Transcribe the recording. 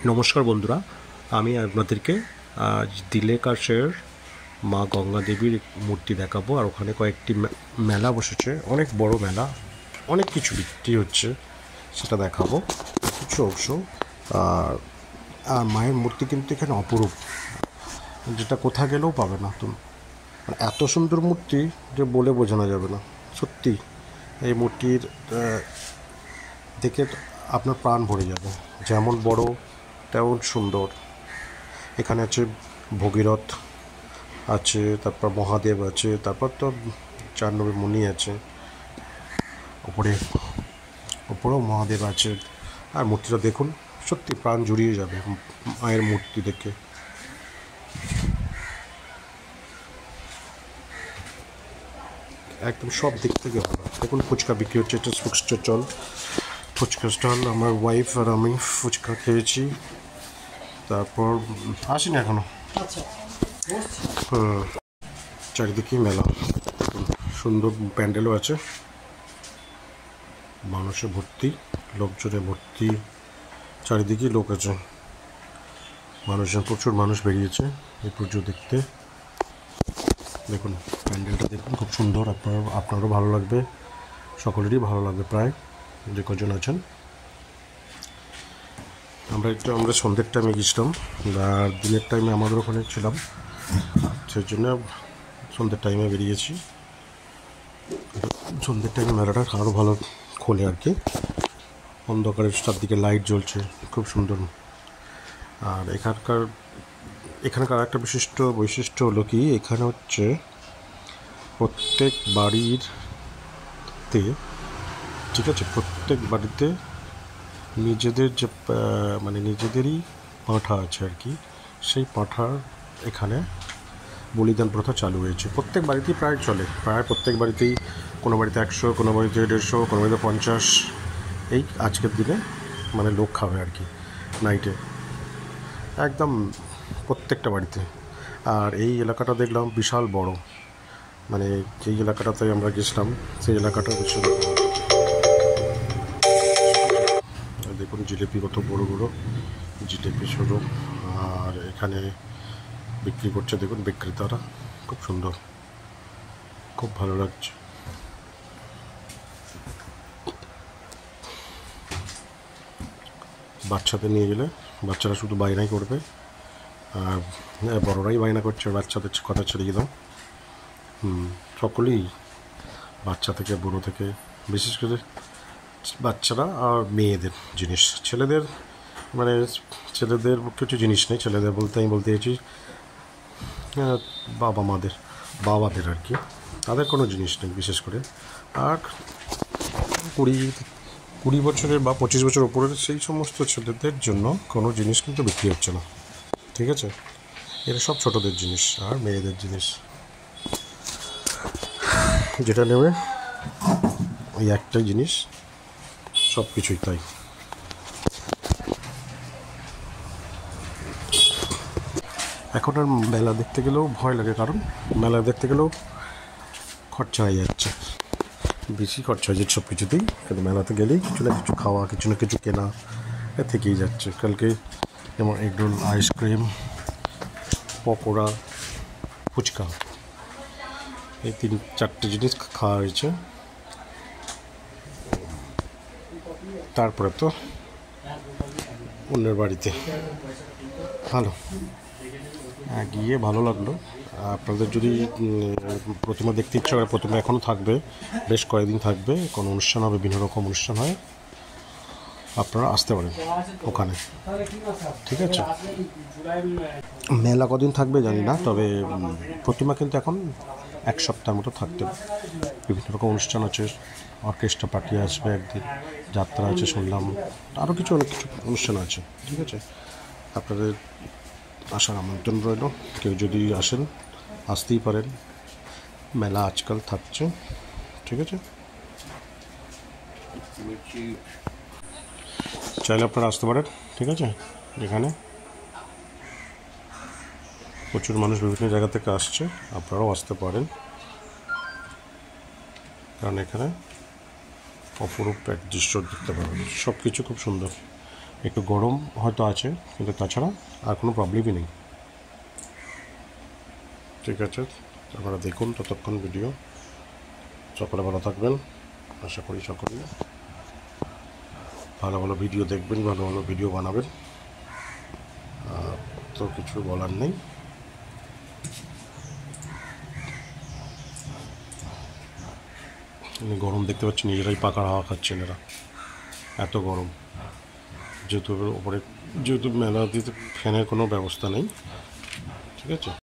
নমস্কার বন্ধুরা, আমি আপনাদেরকে আজ দিলেকাশের মা গঙ্গা দেবীর মূর্তি দেখাবো। আর ওখানে কয়েকটি মেলা বসেছে, অনেক বড় মেলা, অনেক কিছু বিক্রি হচ্ছে, সেটা দেখাবো কিছু অংশ। আর মায়ের মূর্তি কিন্তু এখানে অপরূপ, যেটা কোথা গেলেও পাবে না তুমি। এত সুন্দর মূর্তি যে বলে বোঝানো যাবে না। সত্যি এই মূর্তির দেখে আপনার প্রাণ ভরে যাবে, যেমন বড় তেমন সুন্দর। এখানে আছে ভগীরথ আছে, তারপর মহাদেব আছে, তারপর তো 4 নম্বর মুনি আছে, ওপরেও মহাদেব আছে। আর মূর্তিটা দেখুন, সত্যি প্রাণ জুড়িয়ে যাবে মায়ের মূর্তি দেখে। একদম সব দিক থেকে ভালো। দেখুন ফুচকা বিক্রি হচ্ছে, এটা ফুচকা স্টল। ফুচকা স্টল, আমার ওয়াইফ আর আমি ফুচকা খেয়েছি। তারপর আসিনি এখনো। চারিদিকে মেলা, সুন্দর প্যান্ডেলও আছে, মানুষে ভর্তি, লোকজনে ভর্তি, চারিদিকে লোক আছে, মানুষজন, প্রচুর মানুষ বেরিয়েছে এই পুজো দেখতে। দেখুন প্যান্ডেলটা দেখুন, খুব সুন্দর। আপনারও ভালো লাগবে, সকলেরই ভালো লাগবে প্রায় যে কজন আছেন। আমরা সন্ধ্যের টাইমে গেছিলাম, আর দিনের টাইমে আমাদের ওখানে ছিলাম, সেই জন্য সন্ধ্যের টাইমে বেরিয়েছি। সন্ধ্যের টাইমে মেলাটা আরও ভালো খোলে আর কি, অন্ধকারের চারদিকে লাইট জ্বলছে, খুব সুন্দর। আর এখানকার একটা বৈশিষ্ট্য হলো কি, এখানে হচ্ছে প্রত্যেক বাড়িতে, ঠিক আছে, প্রত্যেক বাড়িতে নিজেদের যে নিজেদেরই পাঁঠা আছে আর কি, সেই পাঁঠার এখানে বলিদান প্রথা চালু হয়েছে। প্রত্যেক বাড়িতেই প্রায় চলে, প্রায় প্রত্যেক বাড়িতেই, কোনো বাড়িতে 100, কোনো বাড়িতে 150, কোনো বাড়িতে 50, এই আজকের দিনে লোক খাবে আর কি নাইটে, একদম প্রত্যেকটা বাড়িতে। আর এই এলাকাটা দেখলাম বিশাল বড়, যেই এলাকাটাতে আমরা গেছিলাম সেই এলাকাটা বিশাল। দেখুন জিলিপি কত বড় বড় জিলিপি শুরু, আর এখানে বিক্রি করছে, দেখুন বিক্রেতারা, খুব সুন্দর, খুব ভালো লাগছে। বাচ্চাদের নিয়ে গেলে বাচ্চারা শুধু বায়নাই করবে, আর বড়রাই বায়না করছে, বাচ্চাদের কথা ছেড়ে দাও। সকলেই, বাচ্চা থেকে বুড়ো থেকে, বিশেষ করে বাচ্চারা আর মেয়েদের জিনিস, ছেলেদের কিছু জিনিস নেই। ছেলেদের বলতে আমি বলতে চাইছি বাবাদের আর কি, তাদের কোনো জিনিস নেই বিশেষ করে। আর 20 বছরের বা 25 বছর ওপরের সেই সমস্ত ছেলেদের জন্য কোনো জিনিস কিন্তু বিক্রি হচ্ছে না, ঠিক আছে। এটা সব ছোটদের জিনিস আর মেয়েদের জিনিস, যেটা নেবে ওই একটাই জিনিস, সব কিছুই তাই। এখন আর মেলা দেখতে গেলেও ভয় লাগে, কারণ মেলা দেখতে গেলেও খরচা হয়ে যাচ্ছে, বেশি খরচা হয়ে যাচ্ছে সব কিছুতেই। কিন্তু মেলাতে গেলেই কিছু না কিছু খাওয়া, কিছু না কিছু কেনা থেকেই যাচ্ছে। কালকে যেমন এগরোল, আইসক্রিম, পকোড়া, ফুচকা, এই 3-4টে জিনিস খাওয়া হয়েছে। তারপরে তো অন্যের বাড়িতে ভালো গিয়ে ভালো লাগলো। আপনাদের যদি প্রতিমা দেখতে ইচ্ছা করে, প্রতিমা এখনও থাকবে, বেশ কয়েকদিন থাকবে, কোনো অনুষ্ঠান হবে, বিভিন্ন রকম অনুষ্ঠান হয়, আপনারা আসতে পারেন ওখানে, ঠিক আছে। মেলা কদিন থাকবে জানি না, তবে প্রতিমা কিন্তু এখন 1 সপ্তাহের মতো থাকতে, বিভিন্ন রকম অনুষ্ঠান আছে, অর্কেস্ট্রা পার্টি আসবে একদিন, যাত্রা আছে শুনলাম, আরও অনেক কিছু অনুষ্ঠান আছে, ঠিক আছে। আপনাদের আসার আমন্ত্রণ রইল, কেউ যদি আসেন আসতেই পারেন, মেলা আজকাল থাকছে, ঠিক আছে। চাইলে আপনারা আসতে পারেন, ঠিক আছে। এখানে প্রচুর মানুষ বিভিন্ন জায়গা থেকে আসছে, আপনারাও আসতে পারেন, কারণ এখানে অপরূপ এক দৃশ্য দেখতে পাবেন, সব কিছু খুব সুন্দর। একটু গরম হয়তো আছে, কিন্তু তাছাড়া আর কোনো প্রবলেমই নেই। ঠিক আছে, আপনারা দেখুন ততক্ষণ ভিডিও। সকলে ভালো থাকবেন, আশা করি সকলেই ভালো ভালো ভিডিও দেখবেন, ভালো ভালো ভিডিও বানাবেন। তো কিছু বলার নেই। গরম দেখতে পাচ্ছি, নিজেরাই পাকার হাওয়া খাচ্ছেন এরা, এত গরম। যেহেতু ওপরে যেহেতু মেলা দিতে ফ্যানের কোনো ব্যবস্থা নেই, ঠিক আছে।